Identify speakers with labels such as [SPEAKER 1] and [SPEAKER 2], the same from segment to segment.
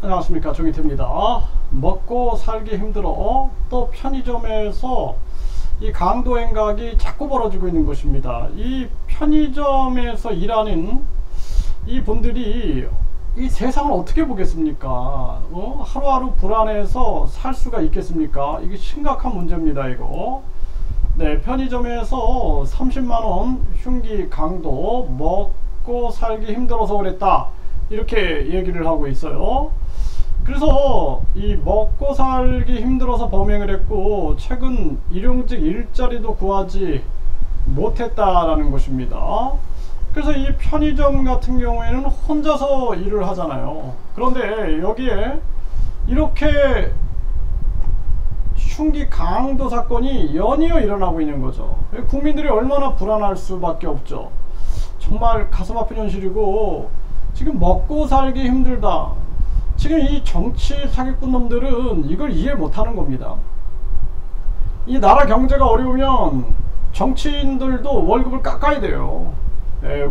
[SPEAKER 1] 안녕하십니까, 종이태입니다. 먹고 살기 힘들어 또 편의점에서 이 강도 행각이 자꾸 벌어지고 있는 것입니다. 이 편의점에서 일하는 이 분들이 이 세상을 어떻게 보겠습니까? 하루하루 불안해서 살 수가 있겠습니까? 이게 심각한 문제입니다. 이거 네, 편의점에서 30만원 흉기 강도 먹고 살기 힘들어서 그랬다, 이렇게 얘기를 하고 있어요. 그래서 이 먹고 살기 힘들어서 범행을 했고 최근 일용직 일자리도 구하지 못했다라는 것입니다. 그래서 이 편의점 같은 경우에는 혼자서 일을 하잖아요. 그런데 여기에 이렇게 흉기 강도 사건이 연이어 일어나고 있는 거죠. 국민들이 얼마나 불안할 수밖에 없죠. 정말 가슴 아픈 현실이고, 지금 먹고 살기 힘들다, 지금 이 정치 사기꾼 놈들은 이걸 이해 못하는 겁니다. 이 나라 경제가 어려우면 정치인들도 월급을 깎아야 돼요.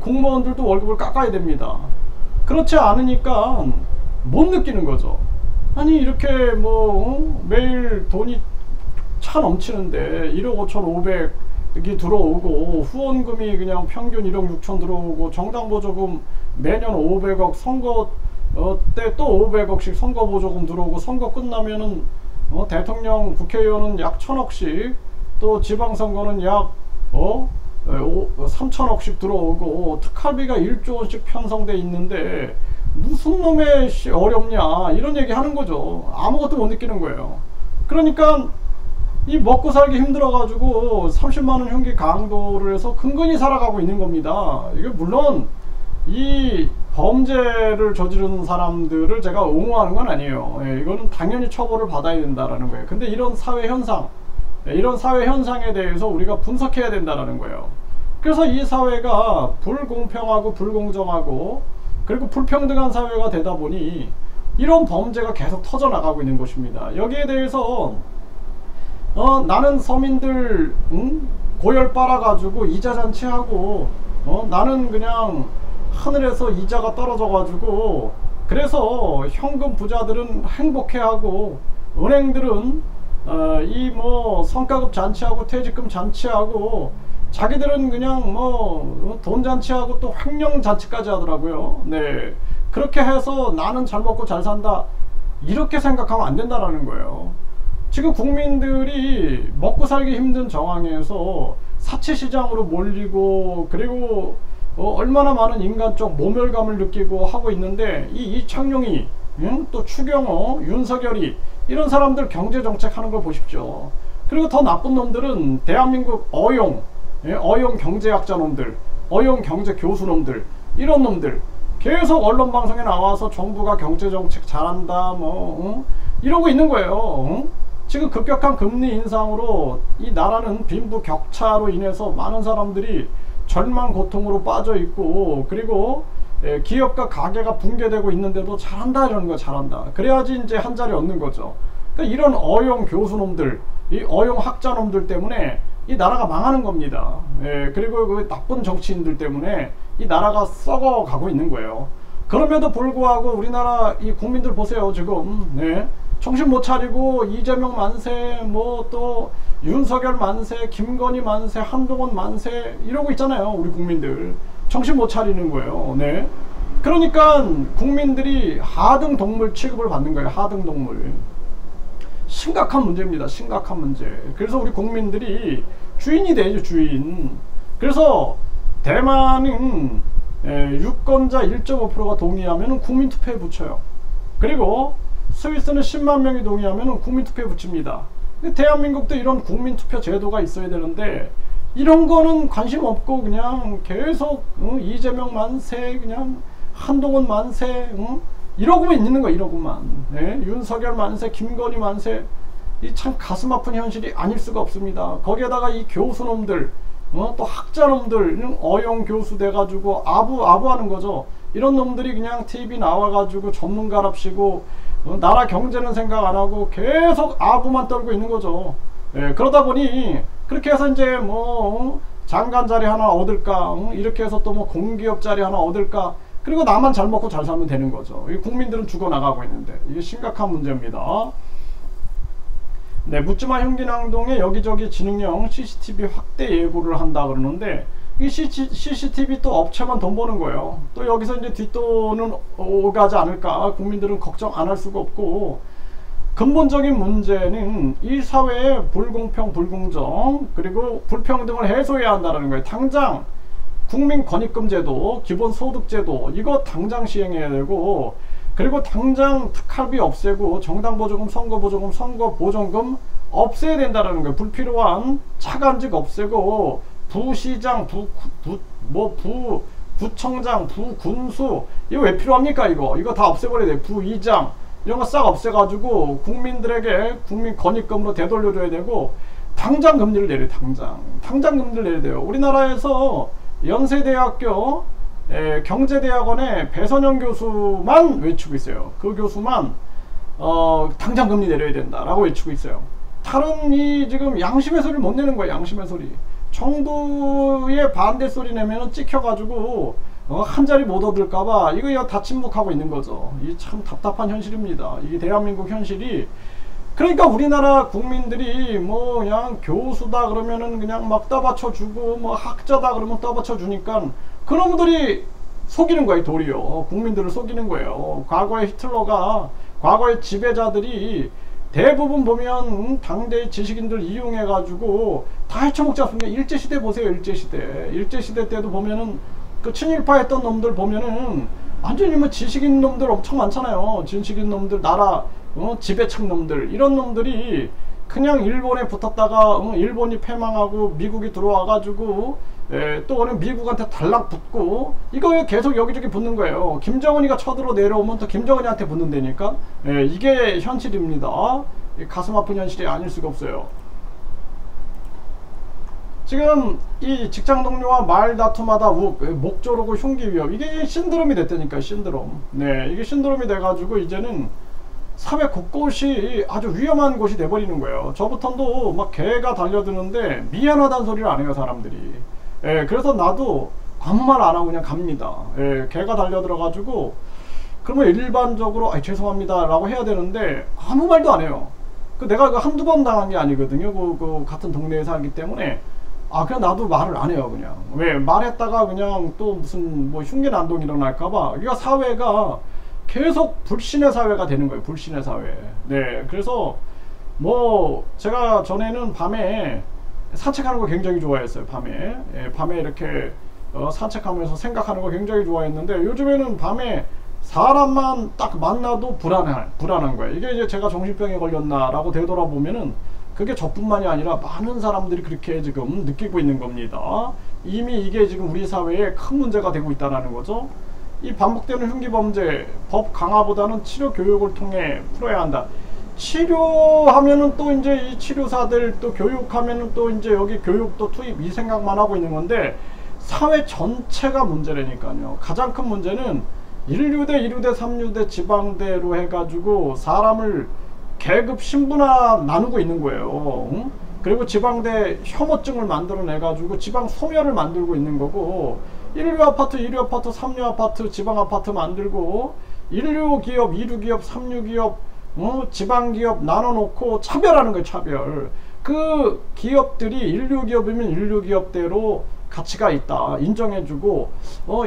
[SPEAKER 1] 공무원들도 월급을 깎아야 됩니다. 그렇지 않으니까 못 느끼는 거죠. 아니 이렇게 매일 돈이 차 넘치는데 1억 5,500이 들어오고, 후원금이 그냥 평균 1억 6천 들어오고, 정당보조금 매년 500억, 선거 때 또 500억씩 선거보조금 들어오고, 선거 끝나면은 대통령, 국회의원은 약 1,000억씩, 또 지방선거는 약 3,000억씩 들어오고, 특활비가 1조 원씩 편성돼 있는데 무슨 놈의 어렵냐, 이런 얘기 하는 거죠. 아무것도 못 느끼는 거예요. 그러니까 이 먹고 살기 힘들어 가지고 30만원 흉기 강도를 해서 근근히 살아가고 있는 겁니다. 이게 물론 이 범죄를 저지르는 사람들을 제가 옹호하는 건 아니에요. 이거는 당연히 처벌을 받아야 된다라는 거예요. 근데 이런 사회 현상, 이런 사회 현상에 대해서 우리가 분석해야 된다라는 거예요. 그래서 이 사회가 불공평하고 불공정하고 그리고 불평등한 사회가 되다 보니 이런 범죄가 계속 터져나가고 있는 것입니다. 여기에 대해서 나는 서민들 고열 빨아가지고 이자 잔치하고, 나는 그냥 하늘에서 이자가 떨어져 가지고, 그래서 현금 부자들은 행복해하고, 은행들은 이 성과급 잔치하고 퇴직금 잔치하고, 자기들은 그냥 돈 잔치하고 또 횡령 잔치까지 하더라고요. 네, 그렇게 해서 나는 잘 먹고 잘 산다, 이렇게 생각하면 안 된다라는 거예요. 지금 국민들이 먹고 살기 힘든 정황에서 사채시장으로 몰리고, 그리고 얼마나 많은 인간적 모멸감을 느끼고 하고 있는데, 이 이창용이, 또 추경호, 윤석열이, 이런 사람들 경제정책 하는 걸 보십시오. 그리고 더 나쁜 놈들은 대한민국 어용 경제학자 놈들, 어용 경제 교수 놈들, 이런 놈들 계속 언론 방송에 나와서 정부가 경제정책 잘한다 이러고 있는 거예요. 지금 급격한 금리 인상으로 이 나라는 빈부격차로 인해서 많은 사람들이 절망 고통으로 빠져 있고, 그리고 기업과 가게가 붕괴되고 있는데도 잘한다 이러는 거, 잘한다, 그래야지 이제 한 자리 얻는 거죠. 그러니까 이런 어용 교수놈들, 이 어용 학자놈들 때문에 이 나라가 망하는 겁니다. 그리고 그 나쁜 정치인들 때문에 이 나라가 썩어가고 있는 거예요. 그럼에도 불구하고 우리나라 이 국민들 보세요. 지금 정신 못 차리고 이재명 만세, 또 윤석열 만세, 김건희 만세, 한동훈 만세 이러고 있잖아요. 우리 국민들 정신 못 차리는 거예요. 네, 그러니까 국민들이 하등 동물 취급을 받는 거예요. 하등 동물. 심각한 문제입니다. 심각한 문제. 그래서 우리 국민들이 주인이 되죠, 주인. 그래서 대만은 유권자 1.5%가 동의하면 국민투표에 붙여요. 그리고 스위스는 10만 명이 동의하면 국민투표에 붙입니다. 근데 대한민국도 이런 국민투표 제도가 있어야 되는데, 이런 거는 관심 없고 그냥 계속 이재명 만세, 그냥 한동훈 만세 이러고만 있는 거야. 이러고만. 윤석열 만세, 김건희 만세. 이 참 가슴 아픈 현실이 아닐 수가 없습니다. 거기에다가 이 교수놈들, 또 학자놈들, 어용 교수 돼가지고 아부하는 거죠. 이런 놈들이 그냥 TV 나와가지고 전문가랍시고 나라 경제는 생각 안 하고 계속 아부만 떨고 있는 거죠. 그러다 보니 그렇게 해서 이제 장관 자리 하나 얻을까, 이렇게 해서 또 공기업 자리 하나 얻을까, 그리고 나만 잘 먹고 잘 살면 되는 거죠. 이 국민들은 죽어나가고 있는데 이게 심각한 문제입니다. 네, 묻지마 흉기낭동에 여기저기 지능형 CCTV 확대 예고를 한다 그러는데 이 CCTV 또 업체만 돈 버는 거예요. 또 여기서 이제 뒷돈은 오가지 않을까 국민들은 걱정 안 할 수가 없고, 근본적인 문제는 이 사회의 불공평, 불공정 그리고 불평등을 해소해야 한다는 거예요. 당장 국민권익금제도, 기본소득제도 이거 당장 시행해야 되고, 그리고 당장 특활비 없애고 정당보조금, 선거보조금, 선거보전금 없애야 된다는 거예요. 불필요한 차관직 없애고 부시장, 부구청장, 부군수 이거 왜 필요합니까? 이거 다 없애버려야 돼요. 부의장 이런 거 싹 없애가지고 국민들에게 국민권익금으로 되돌려줘야 되고, 당장 금리를 내려요. 당장 금리를 내려야 돼요. 우리나라에서 연세대학교 경제대학원의 배선영 교수만 외치고 있어요. 그 교수만 당장 금리 내려야 된다라고 외치고 있어요. 다른 이 지금 양심의 소리를 못 내는 거예요. 양심의 소리. 정부의 반대 소리 내면은 찍혀가지고 한 자리 못 얻을까봐 이거 다 침묵하고 있는 거죠. 이게 참 답답한 현실입니다. 이게 대한민국 현실이. 그러니까 우리나라 국민들이 뭐 그냥 교수다 그러면은 그냥 막 떠받쳐주고, 뭐 학자다 그러면 떠받쳐주니까 그놈들이 속이는 거예요. 도리어 국민들을 속이는 거예요. 과거의 히틀러가, 과거의 지배자들이 대부분 보면 당대의 지식인들 이용해 가지고 다 헤쳐먹지 않습니까? 일제시대 보세요. 일제시대 때도 보면은 그 친일파 했던 놈들 보면은 완전히 뭐 지식인 놈들 엄청 많잖아요. 지식인 놈들, 나라 지배층 놈들, 이런 놈들이 그냥 일본에 붙었다가 일본이 패망하고 미국이 들어와 가지고 또 그냥 미국한테 달락붙고, 이거 계속 여기저기 붙는 거예요. 김정은이가 쳐들어 내려오면 또 김정은이한테 붙는다니까. 이게 현실입니다. 가슴 아픈 현실이 아닐 수가 없어요. 지금 이 직장 동료와 말 다툼하다 목 조르고 흉기 위협, 이게 신드롬이 됐다니까. 신드롬. 네, 이게 신드롬이 돼가지고 이제는 사회 곳곳이 아주 위험한 곳이 돼버리는 거예요. 저부터도 막 개가 달려드는데 미안하다는 소리를 안 해요, 사람들이. 그래서 나도 아무 말 안 하고 그냥 갑니다. 개가 달려들어가지고 그러면 일반적으로 죄송합니다 라고 해야 되는데 아무 말도 안 해요. 내가 한두 번 당한 게 아니거든요. 그 같은 동네에 살기 때문에 그냥 나도 말을 안 해요. 그냥 왜 말했다가 그냥 또 무슨 뭐 흉기난동 일어날까봐. 이거 사회가 계속 불신의 사회가 되는 거예요. 불신의 사회. 네, 그래서 뭐 제가 전에는 밤에 산책하는 거 굉장히 좋아했어요. 밤에 이렇게 산책하면서 생각하는 거 굉장히 좋아했는데, 요즘에는 밤에 사람만 딱 만나도 불안한 거예요. 이게 이제 제가 정신병에 걸렸나 라고 되돌아보면은 그게 저뿐만이 아니라 많은 사람들이 그렇게 지금 느끼고 있는 겁니다. 이미 이게 지금 우리 사회에 큰 문제가 되고 있다는 거죠. 이 반복되는 흉기범죄, 법 강화보다는 치료 교육을 통해 풀어야 한다. 치료하면은 또 이제 이 치료사들 또 교육하면은 또 이제 여기 교육도 투입, 이 생각만 하고 있는 건데 사회 전체가 문제라니까요. 가장 큰 문제는 1류대, 2류대, 3류대, 지방대로 해가지고 사람을 계급 신분화 나누고 있는 거예요. 그리고 지방대 혐오증을 만들어내가지고 지방 소멸을 만들고 있는 거고, 1류 아파트, 2류 아파트, 3류 아파트, 지방 아파트 만들고 1류 기업, 2류 기업, 3류 기업, 지방 기업 나눠놓고 차별하는 거예요. 차별. 그 기업들이 1류 기업이면 1류 기업대로 가치가 있다 인정해주고,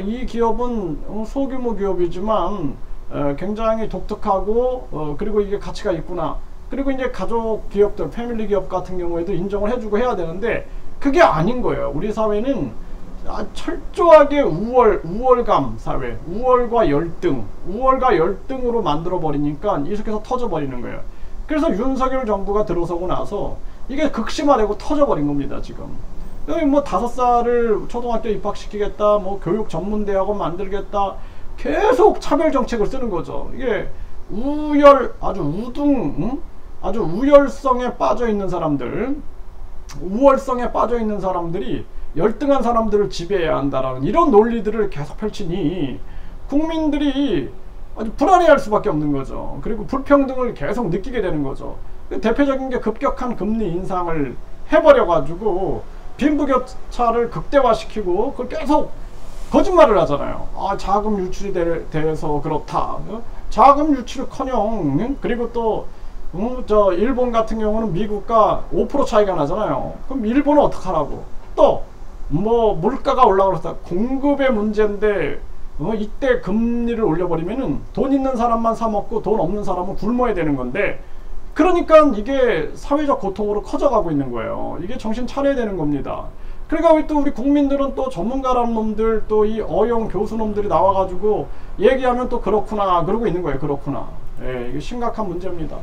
[SPEAKER 1] 이 기업은 소규모 기업이지만 굉장히 독특하고 그리고 이게 가치가 있구나. 그리고 이제 가족 기업들, 패밀리 기업 같은 경우에도 인정을 해주고 해야 되는데 그게 아닌 거예요. 우리 사회는 철저하게 우월감 사회, 우월과 열등으로 만들어 버리니까 이속해서 터져 버리는 거예요. 그래서 윤석열 정부가 들어서고 나서 이게 극심화되고 터져 버린 겁니다. 지금 여기 뭐 5살을 초등학교 입학시키겠다, 뭐 교육 전문대학원 만들겠다, 계속 차별 정책을 쓰는 거죠. 이게 아주 우열성에 빠져 있는 사람들, 우월성에 빠져 있는 사람들이 열등한 사람들을 지배해야 한다라는 이런 논리들을 계속 펼치니 국민들이 아주 불안해할 수밖에 없는 거죠. 그리고 불평등을 계속 느끼게 되는 거죠. 대표적인 게 급격한 금리 인상을 해버려가지고 빈부격차를 극대화시키고 그걸 계속 거짓말을 하잖아요. 아, 자금 유출이 돼서 그렇다. 자금 유출커녕, 그리고 또 저 일본 같은 경우는 미국과 5% 차이가 나잖아요. 그럼 일본은 어떡하라고? 또 뭐 물가가 올라가서 공급의 문제인데 이때 금리를 올려버리면은 돈 있는 사람만 사 먹고 돈 없는 사람은 굶어야 되는 건데, 그러니까 이게 사회적 고통으로 커져가고 있는 거예요. 이게 정신 차려야 되는 겁니다. 그러니까 또 우리 국민들은 또 전문가라는 놈들, 또 이 어용 교수놈들이 나와가지고 얘기하면 또 그렇구나 그러고 있는 거예요. 그렇구나. 예, 이게 심각한 문제입니다.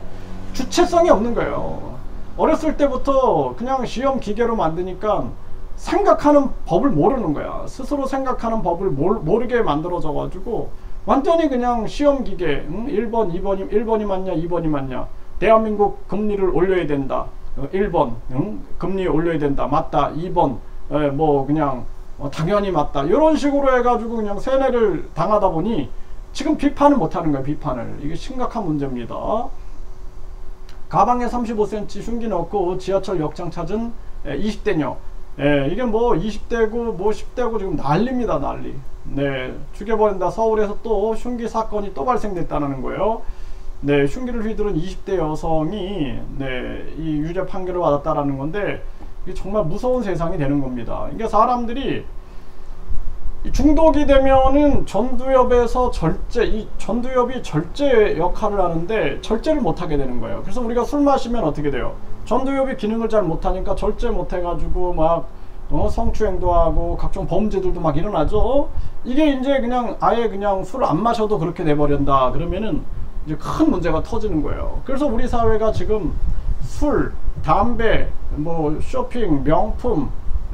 [SPEAKER 1] 주체성이 없는 거예요. 어렸을 때부터 그냥 시험 기계로 만드니까 생각하는 법을 모르는 거야. 스스로 생각하는 법을 모르게 만들어져 가지고 완전히 그냥 시험 기계, 1번, 1번이 맞냐 2번이 맞냐, 대한민국 금리를 올려야 된다, 1번, 금리 올려야 된다, 맞다, 2번, 뭐 그냥 당연히 맞다, 이런 식으로 해가지고 그냥 세뇌를 당하다 보니 지금 비판을 못하는 거예요. 비판을. 이게 심각한 문제입니다. 가방에 35cm 흉기 넣고 지하철 역장 찾은 20대녀. 이게 뭐 20대고 뭐 10대고 지금 난리입니다. 난리. 네, 죽여버린다. 서울에서 또 흉기 사건이 또 발생됐다는 거예요. 네, 흉기를 휘두른 20대 여성이 이 유죄 판결을 받았다라는 건데, 이게 정말 무서운 세상이 되는 겁니다. 이게 사람들이 중독이 되면은 전두엽에서 이 전두엽이 절제 역할을 하는데 절제를 못하게 되는 거예요. 그래서 우리가 술 마시면 어떻게 돼요? 전두엽이 기능을 잘 못하니까 절제 못해가지고 막 성추행도 하고 각종 범죄들도 막 일어나죠. 이게 이제 그냥 아예 그냥 술 안 마셔도 그렇게 돼버린다 그러면은 이제 큰 문제가 터지는 거예요. 그래서 우리 사회가 지금 술, 담배, 뭐 쇼핑, 명품,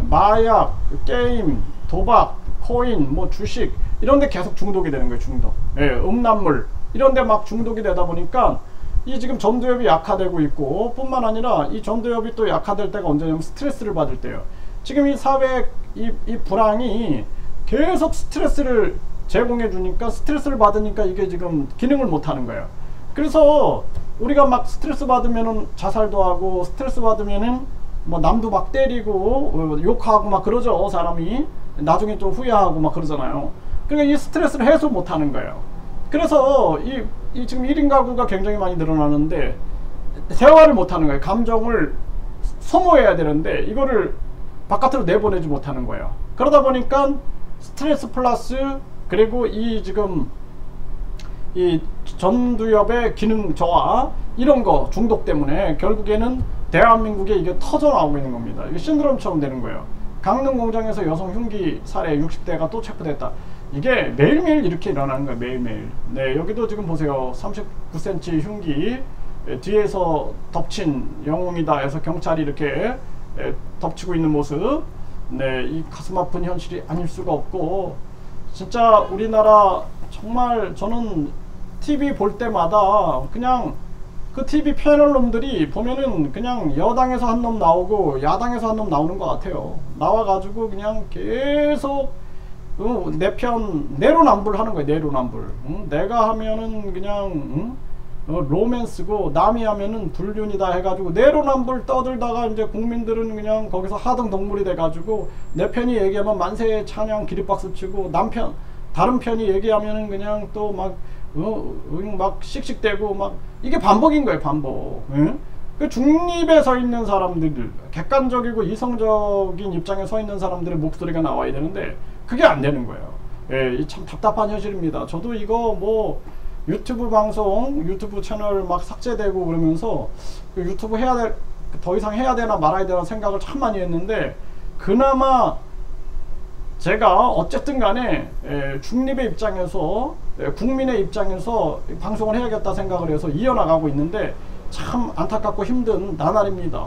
[SPEAKER 1] 마약, 게임, 도박, 코인, 뭐 주식 이런 데 계속 중독이 되는 거예요. 중독. 음란물 이런 데 막 중독이 되다 보니까 이 지금 전두엽이 약화되고 있고, 뿐만 아니라 이 전두엽이 또 약화될 때가 언제냐면 스트레스를 받을 때예요. 지금 이 사회 이 불황이 계속 스트레스를 제공해 주니까, 스트레스를 받으니까 이게 지금 기능을 못 하는 거예요. 그래서 우리가 막 스트레스 받으면은 자살도 하고, 스트레스 받으면은 뭐 남도 막 때리고 욕하고 막 그러죠. 사람이 나중에 좀 후회하고 막 그러잖아요. 그러니까 이 스트레스를 해소 못 하는 거예요. 그래서 이 지금 1인 가구가 굉장히 많이 늘어나는데 대화를 못 하는 거예요. 감정을 소모해야 되는데 이거를 바깥으로 내보내지 못하는 거예요. 그러다 보니까 스트레스 플러스, 그리고 이 지금 이 전두엽의 기능 저하 이런 거 중독 때문에 결국에는 대한민국에 이게 터져 나오고 있는 겁니다. 이게 신드롬처럼 되는 거예요. 강릉 공장에서 여성 흉기 살해 60대가 또 체포됐다. 이게 매일매일 이렇게 일어나는 거예요. 매일매일. 네, 여기도 지금 보세요. 39cm 흉기 뒤에서 덮친 영웅이다 해서 경찰이 이렇게 덮치고 있는 모습. 네, 이 가슴 아픈 현실이 아닐 수가 없고, 진짜 우리나라 정말 저는 TV 볼 때마다 그냥 그 TV 패널 놈들이 보면은 그냥 여당에서 한 놈 나오고 야당에서 한 놈 나오는 것 같아요. 나와가지고 그냥 계속 내 편 내로남불 하는 거예요. 내로남불. 내가 하면은 그냥 로맨스고 남이 하면은 불륜이다 해가지고 내로남불 떠들다가 이제 국민들은 그냥 거기서 하등동물이 돼가지고 내 편이 얘기하면 만세 찬양 기립박수 치고, 다른 편이 얘기하면은 그냥 또 막 씩씩대고 막, 이게 반복인 거예요. 반복. 그 중립에 서 있는 사람들, 객관적이고 이성적인 입장에 서 있는 사람들의 목소리가 나와야 되는데 그게 안 되는 거예요. 예, 참 답답한 현실입니다. 저도 이거 뭐 유튜브 방송, 유튜브 채널 막 삭제되고 그러면서 그 유튜브 더 이상 해야 되나 말아야 되나 생각을 참 많이 했는데, 그나마 제가 어쨌든 간에 중립의 입장에서, 국민의 입장에서 방송을 해야겠다 생각을 해서 이어나가고 있는데 참 안타깝고 힘든 나날입니다.